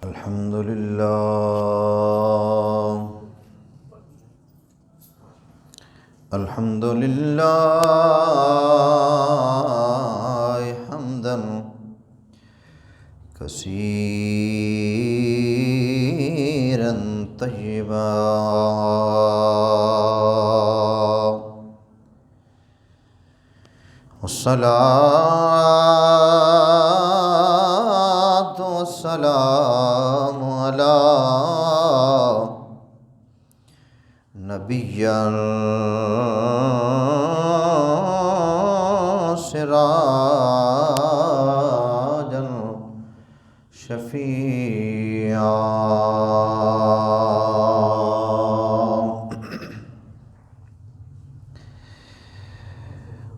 الحمد لله الحمد لله حمدا كثيرا طيبا والصلاة والسلام على نبي سراجا شفيعا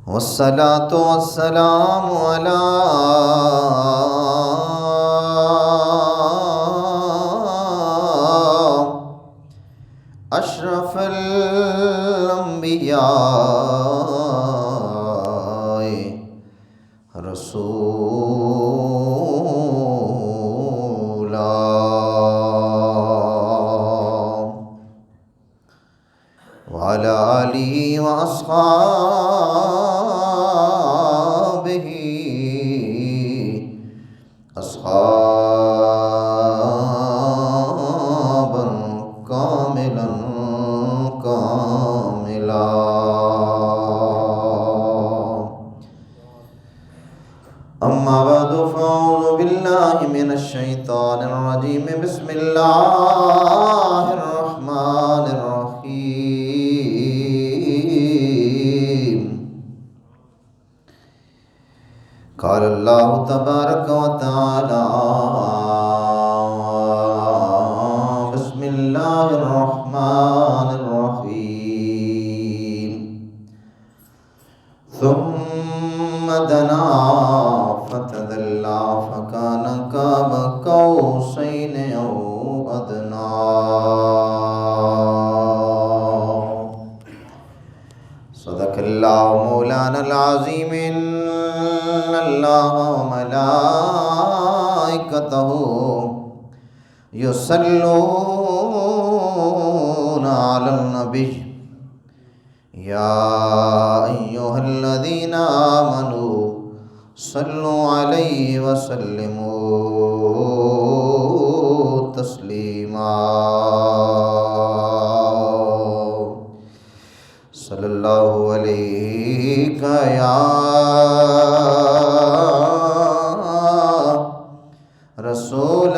والصلاة والسلام على أشرف الأنبياء رسولا وعلى آله وأصحابه أصحابا كاملا أما بعد فأعوذ بالله من الشيطان الرجيم بسم الله الرحمن الرحيم قال الله تبارك وتعالى بسم الله الرحمن الرحيم ثم دنا فتدلى فكان قاب قوسين أو أدنى صدق الله مولانا العظيم إن الله وملائكته يصلون على النبي يا أيها الذين آمنوا صلوا عليه وسلموا تسليما صلى الله عليك يا رسول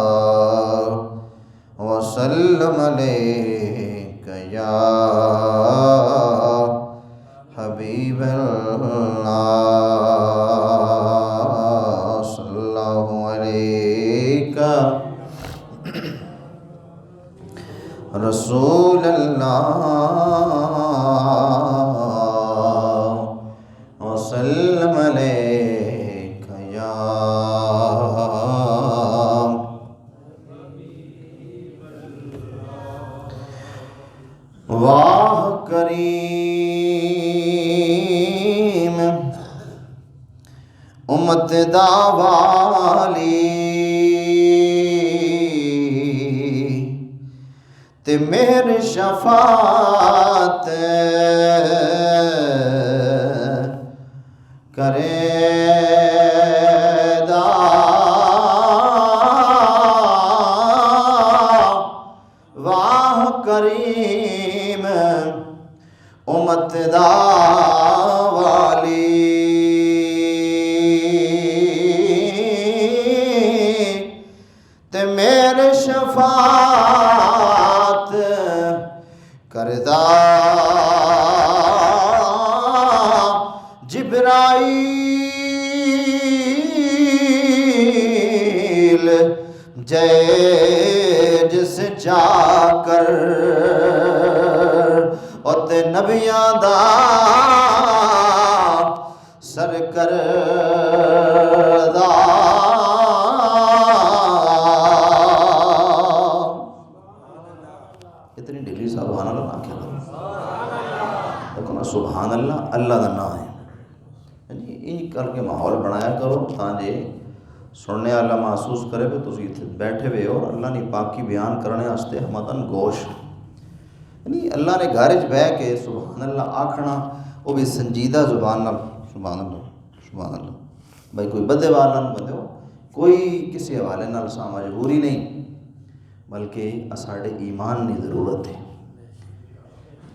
الله وسلم عليك يا حبيب الله صلى الله عليك رسول الله وسلم عليك يا واہ کریم امت دا والی تے مہر شفاعت کرے دا واہ کریم امت دا والی تے میرے شفاعت کردہ جبرائیل جے جس جا کر تے نبیاں دا سر کردہ اتنی ڈیلی سبحان اللہ نہ کیا دیکھو نا سبحان اللہ اللہ دا نام ہے کر کے ماحول بنایا کرو تاکہ سننے والا محسوس کرے کہ تسی اتنے بیٹھے ہوئے ہو اور اللہ نے پاکی بیان کرنے واسطے ہمتن گوش یعنی اللہ نے گھر وچ بہ کے سبحان اللہ آکھنا وہ بھی سنجیدہ زبان نال سبحان اللہ بھائی کوئی بدے والا نہ بدے ہو کوئی کسی حوالے نال سا مجبوری نہیں بلکہ ساڈے ایمان کی ضرورت ہے۔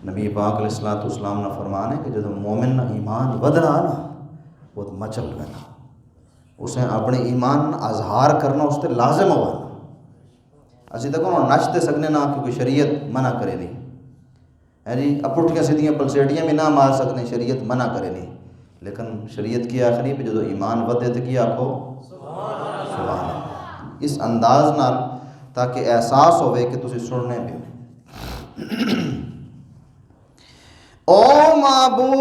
نبی پاک علیہ الصلوۃ والسلام نے فرمایا کہ جب مومن نہ ایمان ودنا نا وہ مچل گنا اسے اپنے ایمان اظہار کرنا اس تے لازم ہوا اسی تک نچتے سکنے نہ کیونکہ شریعت منع کرے نہیں ہے جی اپٹھیاں سیدھیاں پلسیٹیاں بھی نہ مار سکنے شریعت منع کرے نہیں لیکن شریعت کی آخری پہ جدو ایمان ودے تو کی آکھو سبحان اللہ اس انداز نال تاکہ احساس ہوئے کہ تسی سننے بھی او محبوب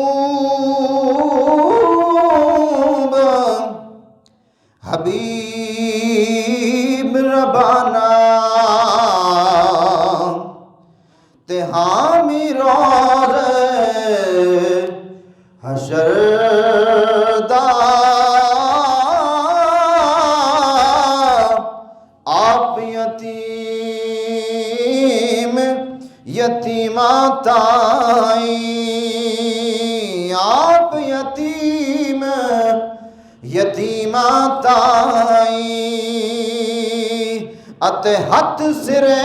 حبیب ربانا تے حامی روز حشر دا آپ یتیمہ تائی آپ یتیمہ تائی اتے ہاتھ سرے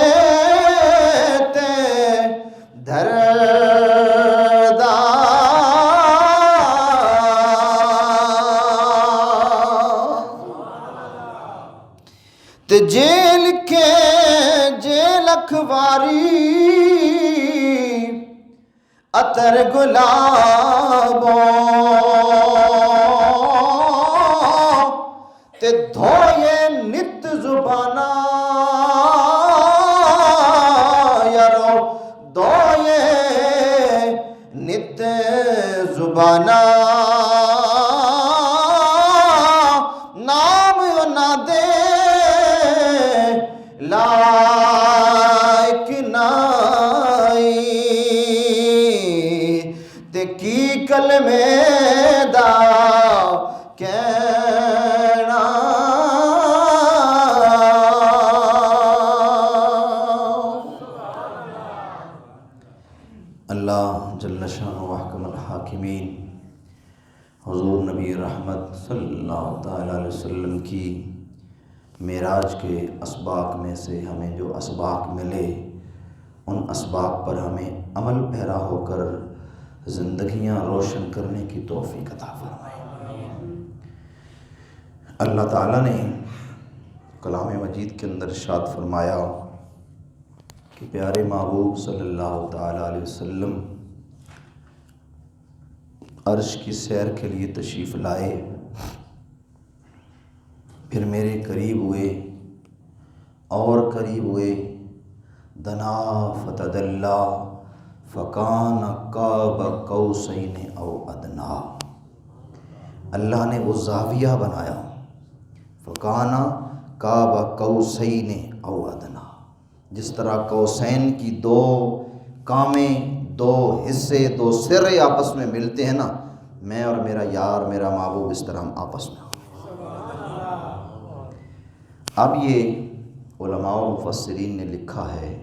تے دھردا تے جیل کے جیل اخباری عطر گلابوں تے دھوئے نت زبانہ یارو دھوئے نت زبانہ نام نہ دے لائق نائی تے کی کلمے دا کہنا اللہ جل شانہ احکم الحاکمین حضور نبی رحمت صلی اللہ تعالی علیہ وسلم کی معراج کے اسباق میں سے ہمیں جو اسباق ملے ان اسباق پر ہمیں عمل پیرا ہو کر زندگیاں روشن کرنے کی توفیق عطا فرمائے۔ اللہ تعالیٰ نے کلام مجید کے اندر ارشاد فرمایا کہ پیارے محبوب صلی اللہ تعالیٰ علیہ وسلم عرش کی سیر کے لیے تشریف لائے، پھر میرے قریب ہوئے اور قریب ہوئے، دنا فتدلا فکان قاب قوسین او ادنا، اللہ نے وہ زاویہ بنایا، فکان قاب قوسین او ادنا، جس طرح قوسین کی دو کامیں، دو حصے، دو سرے آپس میں ملتے ہیں نا، میں اور میرا یار میرا محبوب اس طرح ہم آپس میں۔ اب یہ علماء و مفسرین نے لکھا ہے،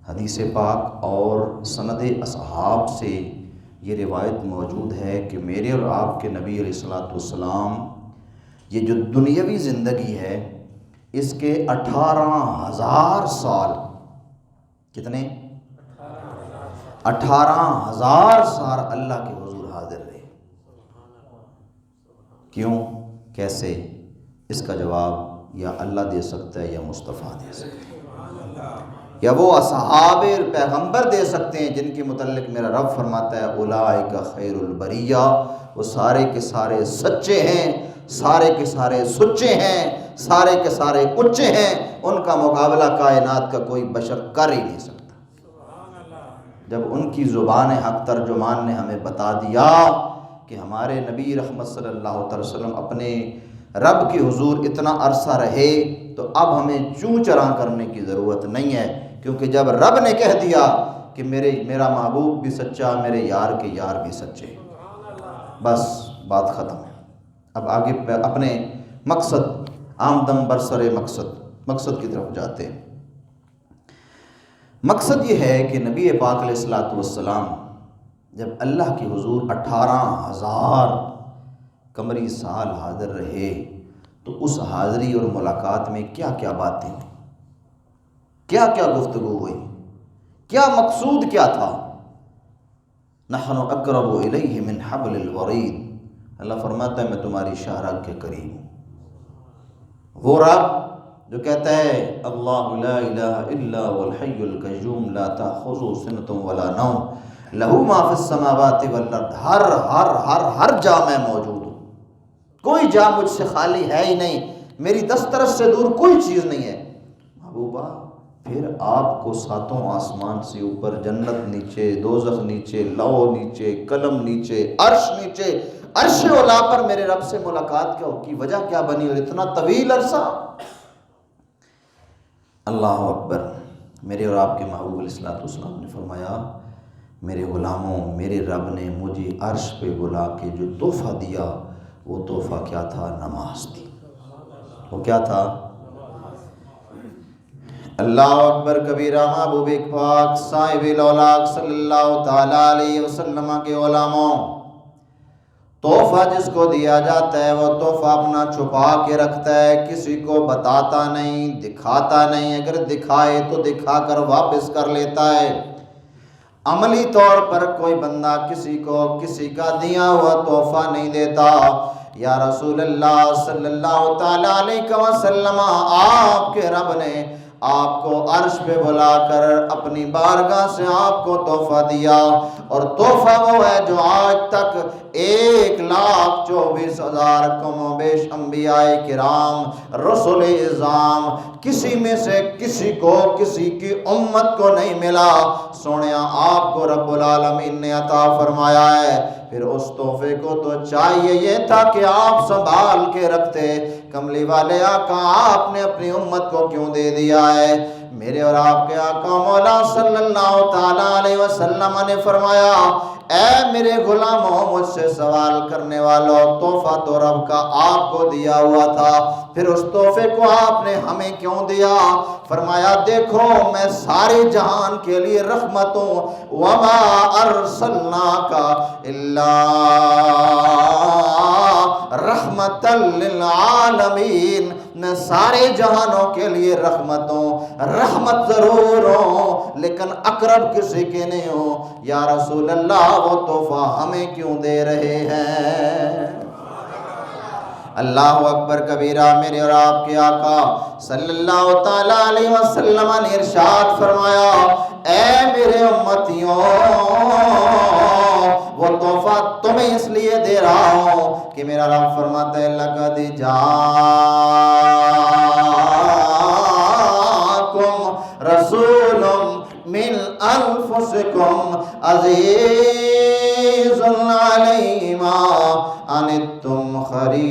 حدیث پاک اور سند اصحاب سے یہ روایت موجود ہے کہ میرے اور آپ کے نبی علیہ الصلوۃ والسلام یہ جو دنیاوی زندگی ہے اس کے 18,000 سال، کتنے؟ 18,000 سال اللہ کے حضور حاضر رہے۔ کیوں؟ کیسے؟ اس کا جواب یا اللہ دے سکتا ہے یا مصطفیٰ دے سکتا ہے، یا وہ اصحاب پیغمبر دے سکتے ہیں جن کے متعلق میرا رب فرماتا ہے اولئک خیر البریہ، وہ سارے کے سارے سچے ہیں، سارے کے سارے سچے ہیں، سارے کے سارے اچے ہیں، ان کا مقابلہ کائنات کا کوئی بشر کر ہی نہیں سکتا۔ جب ان کی زبان حق ترجمان نے ہمیں بتا دیا کہ ہمارے نبی رحمت صلی اللہ علیہ وسلم اپنے رب کے حضور اتنا عرصہ رہے تو اب ہمیں چوں چراں کرنے کی ضرورت نہیں ہے، کیونکہ جب رب نے کہہ دیا کہ میرا محبوب بھی سچا، میرے یار کے یار بھی سچے، بس بات ختم ہے۔ اب آگے اپنے مقصد آمدم برسر مقصد کی طرف جاتے ہیں۔ مقصد یہ ہے کہ نبی پاک علیہ الصلوۃ والسلام جب اللہ کی حضور 18,000 قمری سال حاضر رہے تو اس حاضری اور ملاقات میں کیا کیا باتیں ہوئی، کیا کیا گفتگو ہوئی، کیا مقصود کیا تھا؟ نحن اقرب الیہ من حبل الورید، اللہ فرماتا ہے میں تمہاری شاہراہ کے قریب ہوں۔ وہ رب جو کہتا ہے اللہ لا الہ الا هو الحی القیوم لا تأخذہ سنۃ ولا نوم لہ ما فی السماوات والارض، ہر جا میں موجود ہوں، کوئی جا مجھ سے خالی ہے ہی نہیں، میری دسترس سے دور کوئی چیز نہیں ہے۔ محبوبہ پھر آپ کو ساتوں آسمان سے اوپر، جنت نیچے، دوزخ نیچے، لوح نیچے، قلم نیچے، عرش نیچے، عرش اولا پر میرے رب سے ملاقات کی وجہ کیا بنی اور اتنا طویل عرصہ؟ اللہ اکبر۔ میرے اور آپ کے محبوب علیہ الصلوۃ والسلام نے فرمایا میرے غلاموں، میرے رب نے مجھے عرش پہ بلا کے جو تحفہ دیا وہ تحفہ کیا تھا؟ نماز تھی۔ وہ کیا تھا؟ اللہ اکبر کبیرہ۔ محبوب پاک صاحب الاولاق صلی اللہ تعالیٰ علیہ وسلم کے علماء، تحفہ جس کو دیا جاتا ہے وہ تحفہ اپنا چھپا کے رکھتا ہے، کسی کو بتاتا نہیں، دکھاتا نہیں، اگر دکھائے تو دکھا کر واپس کر لیتا ہے۔ عملی طور پر کوئی بندہ کسی کو کسی کا دیا ہوا تحفہ نہیں دیتا۔ یا رسول اللہ صلی اللہ تعالیٰ علیہ وسلم، آپ کے رب نے آپ کو عرش پہ بلا کر اپنی بارگاہ سے آپ کو تحفہ دیا، اور تحفہ وہ ہے جو آج تک 1,24,000 کم و بیش انبیاء کرام، رسول اعظام، کسی میں سے کسی کو، کسی کی امت کو نہیں ملا۔ سونیا آپ کو رب العالمین نے عطا فرمایا ہے، پھر اس تحفے کو تو چاہیے یہ تھا کہ آپ سنبھال کے رکھتے۔ کملی والے آقا، آپ نے اپنی امت کو کیوں دے دیا ہے؟ میرے اور آپ کے آقا مولا صلی اللہ تعالیٰ علیہ وسلم نے فرمایا اے میرے غلاموں، مجھ سے سوال کرنے والوں، تحفہ تو رب کا آپ کو دیا ہوا تھا، پھر اس تحفے کو آپ نے ہمیں کیوں دیا؟ فرمایا دیکھو میں سارے جہان کے لیے رحمت ہوں، وما ارسلناک الا رحمت للعالمین، میں سارے جہانوں کے لیے رحمت ہوں، رحمت ضرور ہوں لیکن اقرب کسی کے نہیں ہوں۔ یا رسول اللہ وہ تحفہ ہمیں کیوں دے رہے ہیں؟ اللہ اکبر کبیرہ۔ میرے اور آپ کے آقا صلی اللہ تعالیٰ علیہ وسلم نے ارشاد فرمایا اے میرے امتیوں، وہ تحفہ تمہیں اس لیے دے رہا ہوں کہ میرا رب فرماتا ہے لقد جاءکم رسول من انفسکم عزیز علیہ ما عنتم حریص۔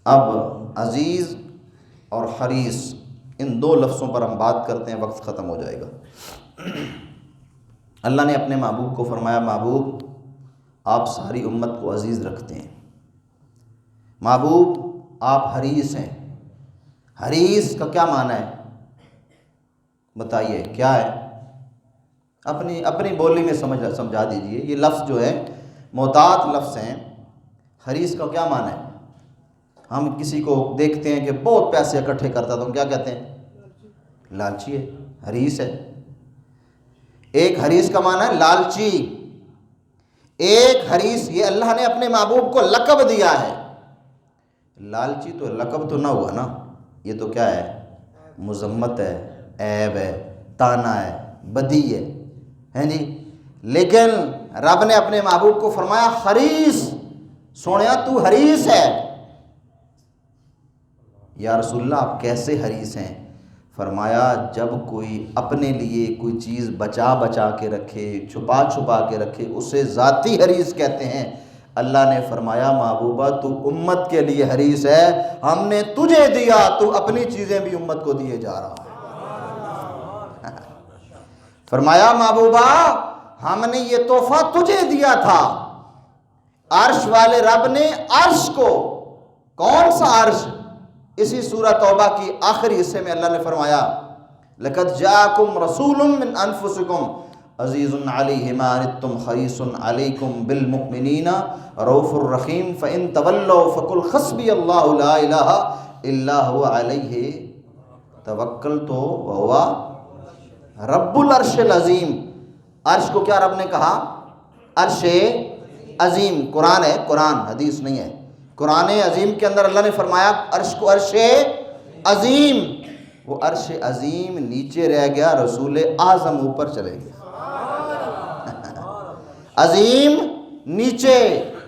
اب عزیز اور حریص ان دو لفظوں پر ہم بات کرتے ہیں، وقت ختم ہو جائے گا۔ اللہ نے اپنے محبوب کو فرمایا محبوب آپ ساری امت کو عزیز رکھتے ہیں، محبوب آپ حریص ہیں۔ حریص کا کیا معنی ہے بتائیے کیا ہے؟ اپنی بولی میں سمجھا دیجئے۔ یہ لفظ جو ہے محتاط لفظ ہیں۔ حریص کا کیا معنی ہے؟ ہم کسی کو دیکھتے ہیں کہ بہت پیسے اکٹھے کرتا تو ہم کیا کہتے ہیں؟ لالچی ہے، حریص ہے۔ ایک حریص کا معنی ہے لالچی، ایک حریص یہ اللہ نے اپنے محبوب کو لقب دیا ہے۔ لالچی تو لقب تو نہ ہوا نا، یہ تو کیا ہے؟ مذمت ہے، عیب ہے، تانا ہے، بدی ہے جی۔ لیکن رب نے اپنے محبوب کو فرمایا حریص، سونیا تو حریص ہے۔ یا رسول اللہ آپ کیسے حریص ہیں؟ فرمایا جب کوئی اپنے لیے کوئی چیز بچا کے رکھے، چھپا کے رکھے، اسے ذاتی حریص کہتے ہیں۔ اللہ نے فرمایا محبوبہ تو امت کے لیے حریص ہے، ہم نے تجھے دیا، تو اپنی چیزیں بھی امت کو دیے جا رہا ہے۔ فرمایا محبوبہ ہم نے یہ تحفہ تجھے دیا تھا، عرش والے رب نے عرش کو، کون سا عرش؟ اسی سورہ توبہ کی آخری حصے میں اللہ نے فرمایا لَقَدْ جَاءَكُمْ رَسُولٌ مِّنْ أَنفُسِكُمْ عَزِيزٌ عَلَيْهِ مَا عَنِتُّمْ حَرِيصٌ عَلَيْكُمْ بِالْمُؤْمِنِينَ رَءُوفٌ رَحِيمٌ فَإِن تَوَلَّوْا فَقُلْ حَسْبِيَ اللَّهُ لَا إِلَٰهَ إِلَّا هُوَ عَلَيْهِ تَوَكَّلْتُ وَهُوَ رَبُّ الْعَرْشِ الْعَظِيمِ۔ عرش کو کیا رب نے کہا؟ عرش عظیم۔ قرآن ہے، قرآن، حدیث نہیں ہے۔ قرآن عظیم کے اندر اللہ نے فرمایا عرش کو عرش عظیم۔ وہ عرش عظیم نیچے رہ گیا، رسول اعظم اوپر چلے گیا۔ عظیم نیچے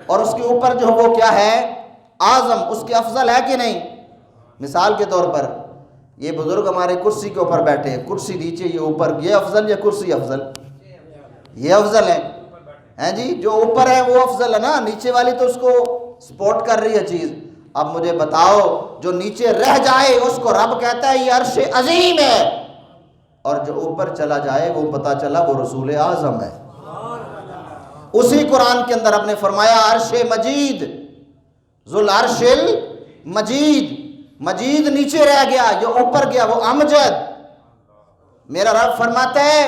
اور اس کے اوپر جو وہ کیا ہے؟ اعظم، اس کے افضل ہے کہ نہیں؟ مثال کے طور پر یہ بزرگ ہمارے کرسی کے اوپر بیٹھے ہیں، کرسی نیچے یہ اوپر، یہ افضل یا کرسی افضل؟ یہ افضل ہے جی، جو اوپر ہے وہ افضل ہے نا، نیچے والی تو اس کو سپورٹ کر رہی ہے چیز۔ اب مجھے بتاؤ جو نیچے رہ جائے اس کو رب کہتا ہے یہ عرش عظیم ہے، اور جو اوپر چلا جائے وہ پتہ چلا وہ رسول اعظم ہے۔ اسی قرآن کے اندر آپ نے فرمایا عرش مجید، ذو العرش المجید، مجید نیچے رہ گیا، جو اوپر گیا وہ امجد۔ میرا رب فرماتا ہے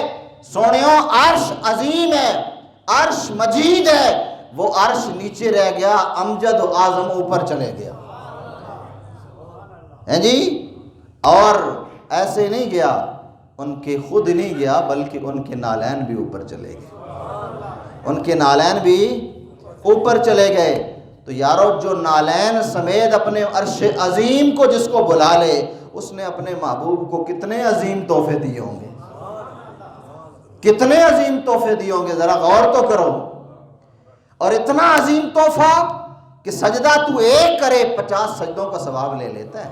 سونیوں عرش عظیم ہے، عرش مجید ہے، وہ عرش نیچے رہ گیا، امجد و اعظم اوپر چلے گیا ہے جی۔ اور ایسے نہیں گیا، ان کے خود نہیں گیا بلکہ ان کے نالین بھی اوپر چلے گئے، ان کے نالین بھی اوپر چلے گئے۔ تو یارو جو نالین سمیت اپنے عرش عظیم کو جس کو بلا لے، اس نے اپنے محبوب کو کتنے عظیم تحفے دیے ہوں گے، کتنے عظیم تحفے دیے ہوں گے، ذرا غور تو کرو۔ اور اتنا عظیم تحفہ کہ سجدہ تو ایک کرے 50 سجدوں کا ثواب لے لیتا ہے۔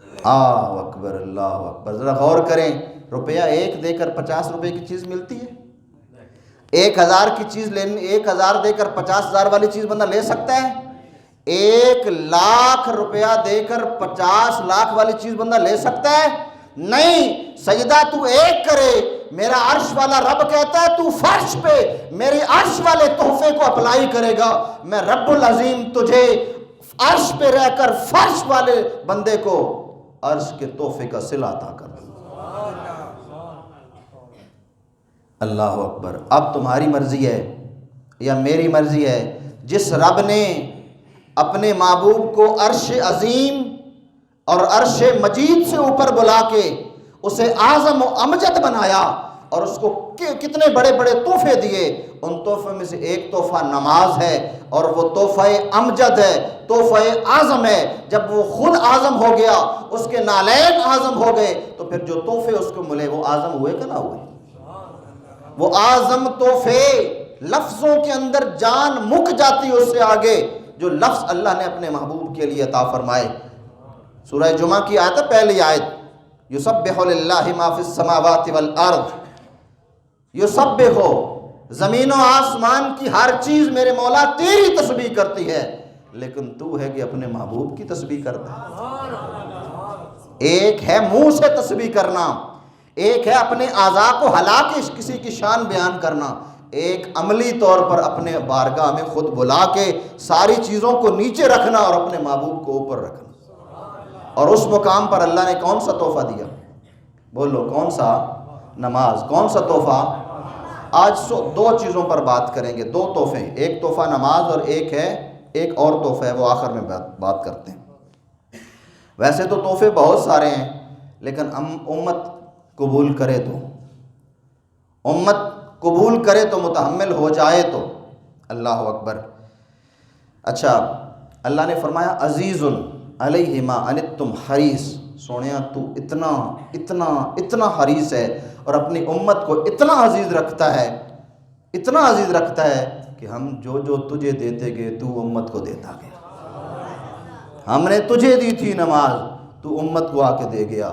اللہ اکبر، اللہ اکبر۔ ذرا غور کریں، روپیہ ایک دے کر 50 روپے کی چیز ملتی ہے؟ 1000 کی چیز لینی، 1000 دے کر 50,000 والی چیز بندہ لے سکتا ہے؟ 1,00,000 روپیہ دے کر 50 لاکھ والی چیز بندہ لے سکتا ہے؟ نہیں۔ سجدہ تو ایک کرے، میرا عرش والا رب کہتا ہے تو فرش پہ میرے عرش والے تحفے کو اپلائی کرے گا، میں رب العظیم تجھے عرش پہ رہ کر فرش والے بندے کو عرش کے تحفے کا صلہ عطا کر دوں۔ اللہ اکبر۔ اب تمہاری مرضی ہے یا میری مرضی ہے، جس رب نے اپنے محبوب کو عرش عظیم اور عرش مجید سے اوپر بلا کے اسے اعظم و امجد بنایا اور اس کو کتنے بڑے بڑے تحفے دیے، ان تحفے میں سے ایک تحفہ نماز ہے اور وہ تحفہ امجد ہے، تحفہ اعظم ہے۔ جب وہ خود اعظم ہو گیا، اس کے نالین اعظم ہو گئے، تو پھر جو تحفے اس کو ملے وہ اعظم ہوئے کہ نہ ہوئے؟ وہ اعظم تحفے لفظوں کے اندر جان مک جاتی اس سے آگے، جو لفظ اللہ نے اپنے محبوب کے لیے عطا فرمائے۔ سورہ جمعہ کی آیت ہے، پہلی آیت، یسبح للہ ما فی السماوات والارض، یسبح، زمین و آسمان کی ہر چیز میرے مولا تیری تسبیح کرتی ہے، لیکن تو ہے کہ اپنے محبوب کی تسبیح کرتا ہے۔ ایک ہے منہ سے تسبیح کرنا، ایک ہے اپنے اعضاء کو ہلا کے کسی کی شان بیان کرنا، ایک عملی طور پر اپنے بارگاہ میں خود بلا کے ساری چیزوں کو نیچے رکھنا اور اپنے محبوب کو اوپر رکھنا۔ اور اس مقام پر اللہ نے کون سا تحفہ دیا؟ بولو کون سا؟ نماز۔ کون سا تحفہ؟ آج دو چیزوں پر بات کریں گے، دو تحفے، ایک تحفہ نماز اور ایک اور تحفہ ہے، وہ آخر میں بات کرتے ہیں۔ ویسے تو تحفے بہت سارے ہیں، لیکن امت قبول کرے تو، امت قبول کرے تو، متحمل ہو جائے تو، اللہ اکبر۔ اچھا، اللہ نے فرمایا عزیز علیہ ما عنتم حریص، سونیا تو اتنا اتنا اتنا حریص ہے اور اپنی امت کو اتنا عزیز رکھتا ہے، اتنا عزیز رکھتا ہے کہ ہم جو تجھے دیتے گئے تو امت کو دیتا گیا۔ ہم نے تجھے دی تھی نماز، تو امت کو آ کے دے گیا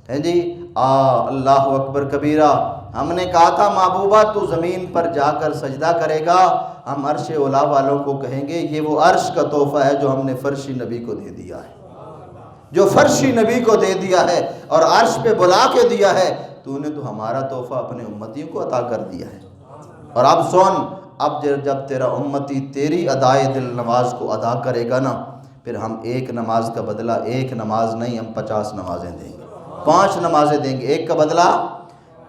ہے جی۔ اللہ اکبر کبیرہ۔ ہم نے کہا تھا محبوبہ تو زمین پر جا کر سجدہ کرے گا، ہم عرش اولا والوں کو کہیں گے یہ وہ عرش کا تحفہ ہے جو ہم نے فرشی نبی کو دے دیا ہے، جو فرشی نبی کو دے دیا ہے اور عرش پہ بلا کے دیا ہے۔ تو نے تو ہمارا تحفہ اپنے امتیوں کو عطا کر دیا ہے، اور اب سن، اب جب تیرا امتی تیری ادائے دل نماز کو ادا کرے گا نا، پھر ہم ایک نماز کا بدلہ ایک نماز نہیں، ہم 50 نمازیں دیں گے، 5 نمازیں دیں گے، ایک کا بدلہ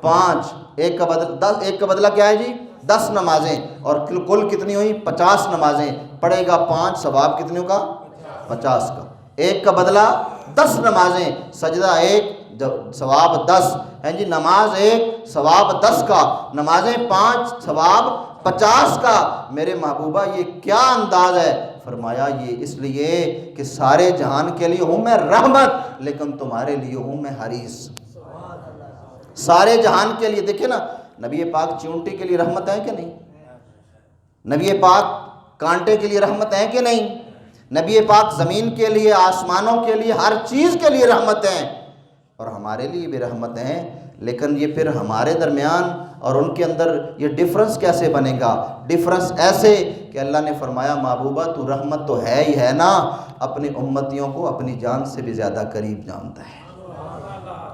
5، ایک کا بدلہ کیا ہے جی 10 نمازیں، اور کل کتنی ہوئی 50 نمازیں، پڑے گا 5، ثواب کتنیوں کا 50 کا، ایک کا بدلہ 10 نمازیں، سجدہ ایک ثواب 10 ہے جی، نماز ایک ثواب 10 کا، نمازیں 5 ثواب 50 کا۔ میرے محبوبہ یہ کیا انداز ہے؟ فرمایا یہ اس لیے کہ سارے جہان کے لیے ہوں میں رحمت، لیکن تمہارے لیے ہوں میں حریص۔ سارے جہان کے لیے، دیکھیں نا، نبی پاک چونٹی کے لیے رحمت ہے کہ نہیں؟ نبی پاک کانٹے کے لیے رحمت ہے کہ نہیں؟ نبی پاک زمین کے لیے، آسمانوں کے لیے، ہر چیز کے لیے رحمت ہیں، اور ہمارے لیے بھی رحمت ہیں، لیکن یہ پھر ہمارے درمیان اور ان کے اندر یہ ڈفرنس کیسے بنے گا؟ ڈفرنس ایسے کہ اللہ نے فرمایا محبوبہ تو رحمت تو ہے ہی ہے نا، اپنی امتیوں کو اپنی جان سے بھی زیادہ قریب جانتا ہے،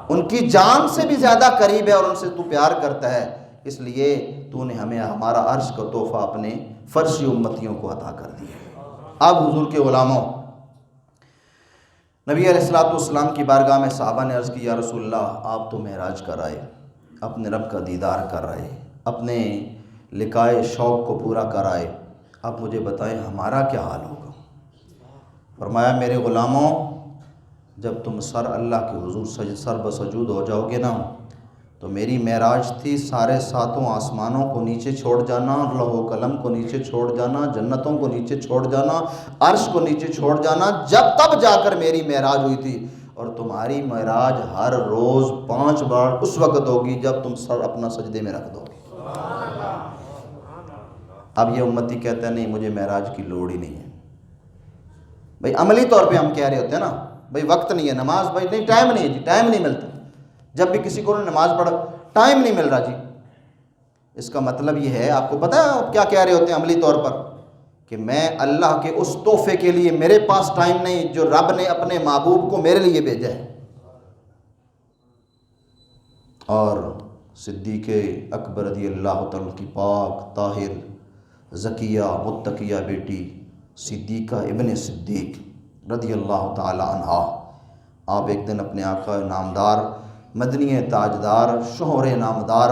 ان کی جان سے بھی زیادہ قریب ہے، اور ان سے تو پیار کرتا ہے، اس لیے تو نے ہمیں ہمارا عرش کا تحفہ اپنے فرشی امتیوں کو عطا کر دیا۔ اب حضور کے غلاموں، نبی علیہ السلام کی بارگاہ میں صحابہ نے عرض کی یا رسول اللہ آپ تو معراج کر آئے، اپنے رب کا دیدار کر رہے، اپنے لقائے شوق کو پورا کر آئے، اب مجھے بتائیں ہمارا کیا حال ہوگا؟ فرمایا میرے غلاموں، جب تم اللہ کے حضور سر بسجود ہو جاؤ گے نا، تو میری معراج تھی سارے 7 آسمانوں کو نیچے چھوڑ جانا، لوح و قلم کو نیچے چھوڑ جانا، جنتوں کو نیچے چھوڑ جانا، عرش کو نیچے چھوڑ جانا، تب جا کر میری معراج ہوئی تھی، اور تمہاری معراج ہر روز 5 بار اس وقت ہوگی جب تم سر اپنا سجدے میں رکھ دو گے۔ اب یہ امتی کہتا ہے نہیں مجھے معراج کی لوڑ ہی نہیں ہے۔ بھئی عملی طور پہ ہم کہہ رہے ہوتے ہیں نا، بھئی وقت نہیں ہے، نماز بھئی نہیں، ٹائم نہیں ہے جی، ٹائم نہیں ملتا، جب بھی کسی کو نماز پڑھا ٹائم نہیں مل رہا جی۔ اس کا مطلب یہ ہے، آپ کو پتہ ہے آپ کیا کہہ رہے ہوتے ہیں عملی طور پر، کہ میں اللہ کے اس تحفے کے لیے میرے پاس ٹائم نہیں جو رب نے اپنے محبوب کو میرے لیے بھیجا ہے۔ اور صدیق اکبر رضی اللہ تعالیٰ کی پاک طاہر زکیہ متقیہ بیٹی صدیقہ ابن صدیق رضی اللہ تعالیٰ عنہا، آپ ایک دن اپنے آقا نامدار مدنی تاجدار شوہر نامدار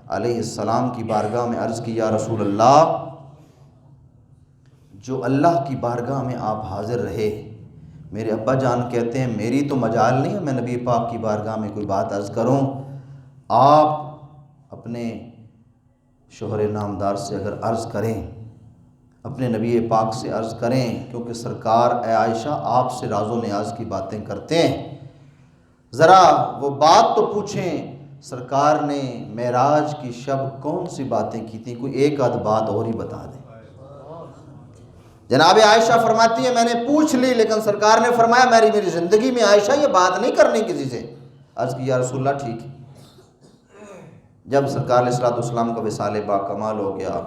علیہ السلام کی بارگاہ میں عرض کی یا رسول اللہ، جو اللہ کی بارگاہ میں آپ حاضر رہے، میرے ابا جان کہتے ہیں میری تو مجال نہیں ہے میں نبی پاک کی بارگاہ میں کوئی بات عرض کروں، آپ اپنے شوہر نامدار سے اگر عرض کریں، اپنے نبی پاک سے عرض کریں، کیونکہ سرکار اے عائشہ آپ سے راز و نیاز کی باتیں کرتے ہیں، ذرا وہ بات تو پوچھیں سرکار نے معراج کی شب کون سی باتیں کی تھیں، کوئی ایک آدھ بات اور ہی بتا دیں۔ جناب عائشہ فرماتی ہیں میں نے پوچھ لی، لیکن سرکار نے فرمایا میری زندگی میں عائشہ یہ بات نہیں کرنی کسی سے۔ عرض کی یا رسول اللہ ٹھیک ہے۔ جب سرکار علیہ السلام کا وصال با کمال ہو گیا،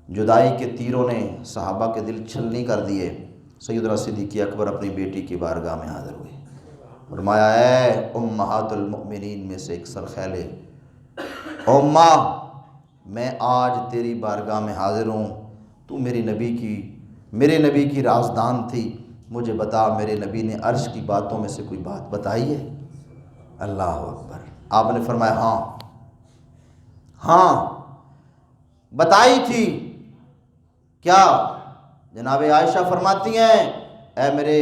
جدائی کے تیروں نے صحابہ کے دل چھلنی کر دیے، سیدنا صدیق اکبر اپنی بیٹی کی بارگاہ میں حاضر ہوئے، فرمایا اے امہات المؤمنین میں سے ایک سرخیلے، اماں میں آج تیری بارگاہ میں حاضر ہوں، تو میرے نبی کی رازدان تھی، مجھے بتا میرے نبی نے عرش کی باتوں میں سے کوئی بات بتائی ہے؟ اللہ اکبر۔ آپ نے فرمایا ہاں بتائی تھی۔ کیا؟ جناب عائشہ فرماتی ہیں اے میرے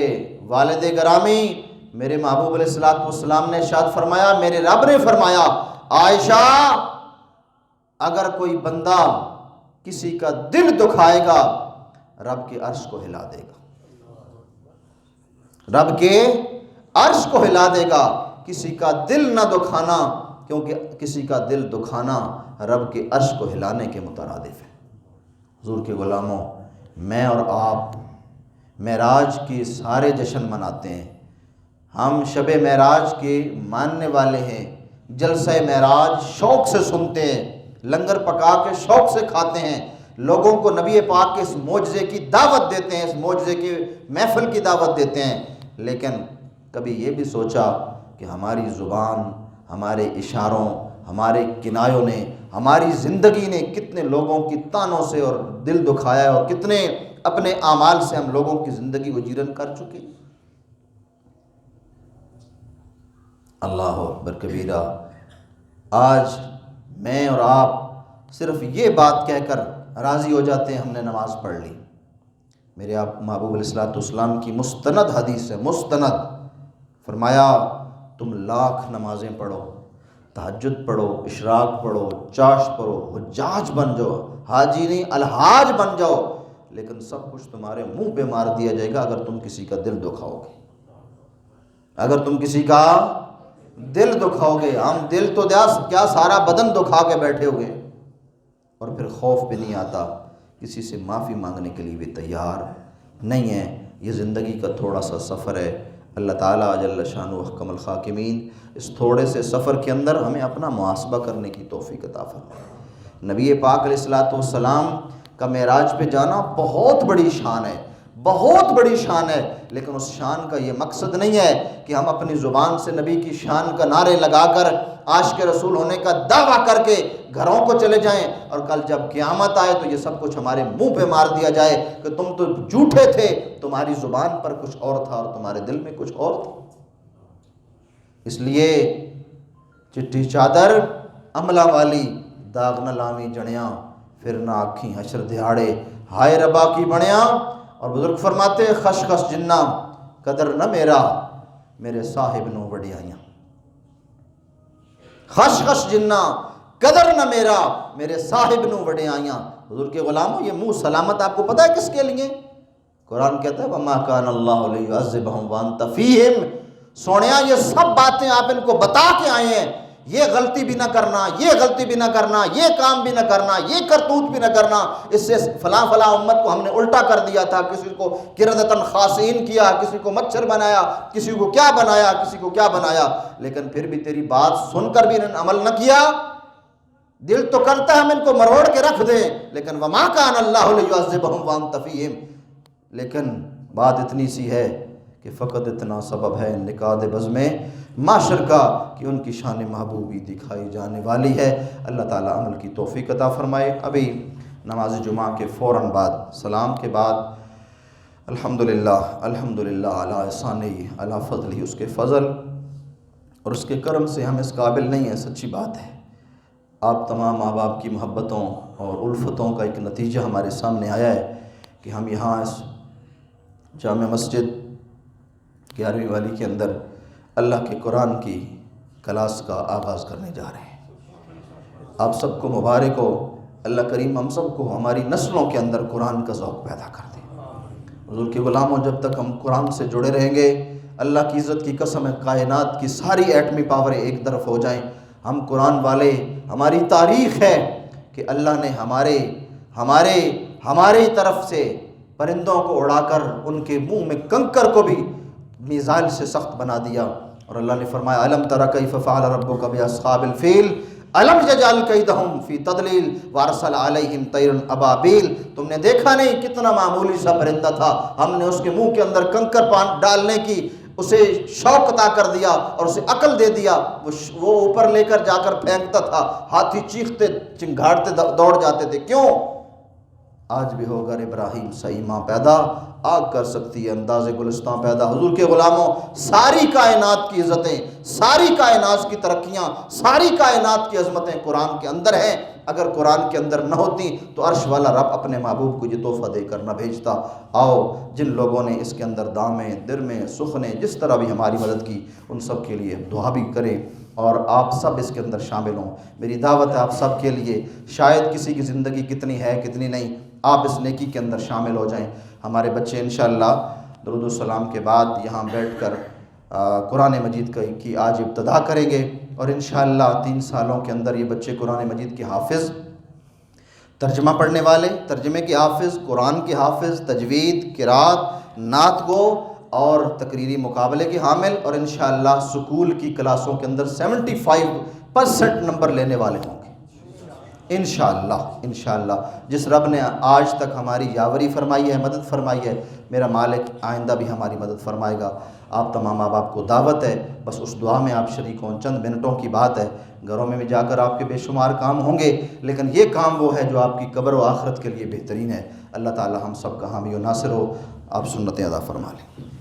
والد گرامی، میرے محبوب علیہ السلام نے ارشاد فرمایا، میرے رب نے فرمایا عائشہ اگر کوئی بندہ کسی کا دل دکھائے گا رب کے عرش کو ہلا دے گا، رب کے عرش کو ہلا دے گا۔ کسی کا دل نہ دکھانا، کیونکہ کسی کا دل دکھانا رب کے عرش کو ہلانے کے مترادف ہے۔ حضور کے غلاموں، میں اور آپ معراج کے سارے جشن مناتے ہیں، ہم شب معراج کے ماننے والے ہیں، جلسہ معراج شوق سے سنتے ہیں، لنگر پکا کے شوق سے کھاتے ہیں، لوگوں کو نبی پاک کے اس معجزے کی دعوت دیتے ہیں، اس معجزے کی محفل کی دعوت دیتے ہیں، لیکن کبھی یہ بھی سوچا کہ ہماری زبان ہمارے اشاروں، ہمارے کنایوں نے، ہماری زندگی نے کتنے لوگوں کی تانوں سے اور دل دکھایا ہے، اور کتنے اپنے اعمال سے ہم لوگوں کی زندگی کو جیرن کر چکے۔ اللہ اکبر کبیرہ۔ آج میں اور آپ صرف یہ بات کہہ کر راضی ہو جاتے ہیں ہم نے نماز پڑھ لی۔ میرے آپ محبوب علیہ الصلوۃ والسلام کی مستند حدیث ہے، مستند، فرمایا تم لاکھ نمازیں پڑھو، تہجد پڑھو، اشراق پڑھو، چاش پڑھو، حجاج بن جاؤ، حاجی نہیں الحاج بن جاؤ، لیکن سب کچھ تمہارے منہ پہ مار دیا جائے گا اگر تم کسی کا دل دکھاؤ گے، اگر تم کسی کا دل دکھاؤ گے۔ ہم دل تو کیا سارا بدن دکھا کے بیٹھے ہوئے، اور پھر خوف بھی نہیں آتا، کسی سے معافی مانگنے کے لیے بھی تیار نہیں ہے۔ یہ زندگی کا تھوڑا سا سفر ہے۔ اللہ تعالیٰ جل شانہ احکم الحاکمین اس تھوڑے سے سفر کے اندر ہمیں اپنا محاسبہ کرنے کی توفیق عطا فرمائے۔ نبی پاک علیہ الصلوۃ والسلام کا معراج پہ جانا بہت بڑی شان ہے، بہت بڑی شان ہے، لیکن اس شان کا یہ مقصد نہیں ہے کہ ہم اپنی زبان سے نبی کی شان کا نعرے لگا کر عاشق رسول ہونے کا دعویٰ کر کے گھروں کو چلے جائیں، اور کل جب قیامت آئے تو یہ سب کچھ ہمارے منہ پہ مار دیا جائے کہ تم تو جھوٹے تھے، تمہاری زبان پر کچھ اور تھا اور تمہارے دل میں کچھ اور تھا۔ اس لیے چٹھی چادر عملہ والی، داغ نہ لامی جڑیاں، پھر نہ آکھیں حشر دہاڑے، ہائے ربا کی بڑیاں۔ اور بزرگ فرماتے خش خش جنہ قدر نہ میرا، میرے صاحب نو وڈیائیاں۔ خش خش جنہ قدر نہ میرا، میرے صاحب نو وڈیائیاں۔ حضور کے غلاموں، یہ منہ سلامت آپ کو پتہ ہے کس کے لیے؟ قرآن کہتا ہے وَمَا كَانَ اللَّهُ لِيُعَذِّبَهُمْ وَأَنْتَ فِيهِمْ۔ سونیا یہ سب باتیں آپ ان کو بتا کے آئے ہیں، یہ غلطی بھی نہ کرنا، یہ غلطی بھی نہ کرنا، یہ کام بھی نہ کرنا، یہ کرتوت بھی نہ کرنا، اس سے فلاں فلاں امت کو ہم نے الٹا کر دیا تھا، کسی کو قردۃ خاسئین کیا، کسی کو مچھر بنایا، کسی کو کیا بنایا، کسی کو کیا بنایا، لیکن پھر بھی تیری بات سن کر بھی انہوں نے عمل نہ کیا۔ دل تو کرتا ہے ہم ان کو مروڑ کے رکھ دیں، لیکن وَمَا كَانَ اللَّهُ لِيُعَذِّبَهُمْ وَأَنْتَ فِيهِمْ۔ لیکن بات اتنی سی ہے کہ فقط اتنا سبب ہے نقاد بز میں معاشر کا کہ ان کی شان محبوبی دکھائی جانے والی ہے۔ اللہ تعالیٰ عمل کی توفیق عطا فرمائے۔ ابھی نماز جمعہ کے فوراً بعد، سلام کے بعد، الحمدللہ الحمدللہ علی احسانہ علی فضلہ، اس کے فضل اور اس کے کرم سے ہم اس قابل نہیں ہیں، سچی بات ہے۔ آپ تمام ماں باپ کی محبتوں اور الفتوں کا ایک نتیجہ ہمارے سامنے آیا ہے کہ ہم یہاں اس جامع مسجد 11ویں والی کے اندر اللہ کے قرآن کی کلاس کا آغاز کرنے جا رہے ہیں۔ آپ سب کو مبارک ہو، اللہ کریم ہم سب کو ہماری نسلوں کے اندر قرآن کا ذوق پیدا کر دے۔ حضور کے غلاموں، جب تک ہم قرآن سے جڑے رہیں گے، اللہ کی عزت کی قسم ہے کائنات کی ساری ایٹمی پاوریں ایک طرف ہو جائیں، ہم قرآن والے، ہماری تاریخ ہے کہ اللہ نے ہمارے طرف سے پرندوں کو اڑا کر ان کے منہ میں کنکر کو بھی میزائل سے سخت بنا دیا، اور اللہ نے فرمایا الم تر کیف فعل ربک باصحاب الفیل الم یجعل کیدہم فی تضلیل وارسل علیہم طیرا ابابیل۔ تم نے دیکھا نہیں کتنا معمولی سا پرندہ تھا، ہم نے اس کے منہ کے اندر کنکر ڈالنے کی اسے شوق عطا کر دیا اور اسے عقل دے دیا، وہ اوپر لے کر جا کر پھینکتا تھا، ہاتھی چیختے چنگھاڑتے دوڑ جاتے تھے۔ کیوں؟ آج بھی ہو گر ابراہیم سے ایمان پیدا، آگ کر سکتی ہے انداز گلستان پیدا۔ حضور کے غلاموں، ساری کائنات کی عزتیں، ساری کائنات کی ترقیاں، ساری کائنات کی عظمتیں قرآن کے اندر ہیں۔ اگر قرآن کے اندر نہ ہوتی تو عرش والا رب اپنے محبوب کو یہ تحفہ دے کر نہ بھیجتا۔ آؤ، جن لوگوں نے اس کے اندر دامیں، درمیں، سخنیں، جس طرح بھی ہماری مدد کی، ان سب کے لیے دعا بھی کریں، اور آپ سب اس کے اندر شامل ہوں۔ میری دعوت ہے آپ سب کے لیے، شاید کسی کی زندگی کتنی ہے کتنی نہیں، آپ اس نیکی کے اندر شامل ہو جائیں۔ ہمارے بچے انشاءاللہ درود و سلام کے بعد یہاں بیٹھ کر قرآن مجید کی آج ابتدا کریں گے، اور انشاءاللہ 3 سالوں کے اندر یہ بچے قرآن مجید کے حافظ، ترجمہ پڑھنے والے، ترجمے کے حافظ، قرآن کے حافظ، تجوید، قرات، نعت گو اور تقریری مقابلے کے حامل، اور انشاءاللہ سکول کی کلاسوں کے اندر 75% نمبر لینے والے ہوں گے انشاءاللہ۔ جس رب نے آج تک ہماری یاوری فرمائی ہے، مدد فرمائی ہے، میرا مالک آئندہ بھی ہماری مدد فرمائے گا۔ آپ تمام ماں باپ کو دعوت ہے، بس اس دعا میں آپ شریک ہوں، چند منٹوں کی بات ہے۔ گھروں میں بھی جا کر آپ کے بے شمار کام ہوں گے، لیکن یہ کام وہ ہے جو آپ کی قبر و آخرت کے لیے بہترین ہے۔ اللہ تعالی ہم سب کا حامی و ناصر ہو۔ آپ سنتیں ادا فرما لیں۔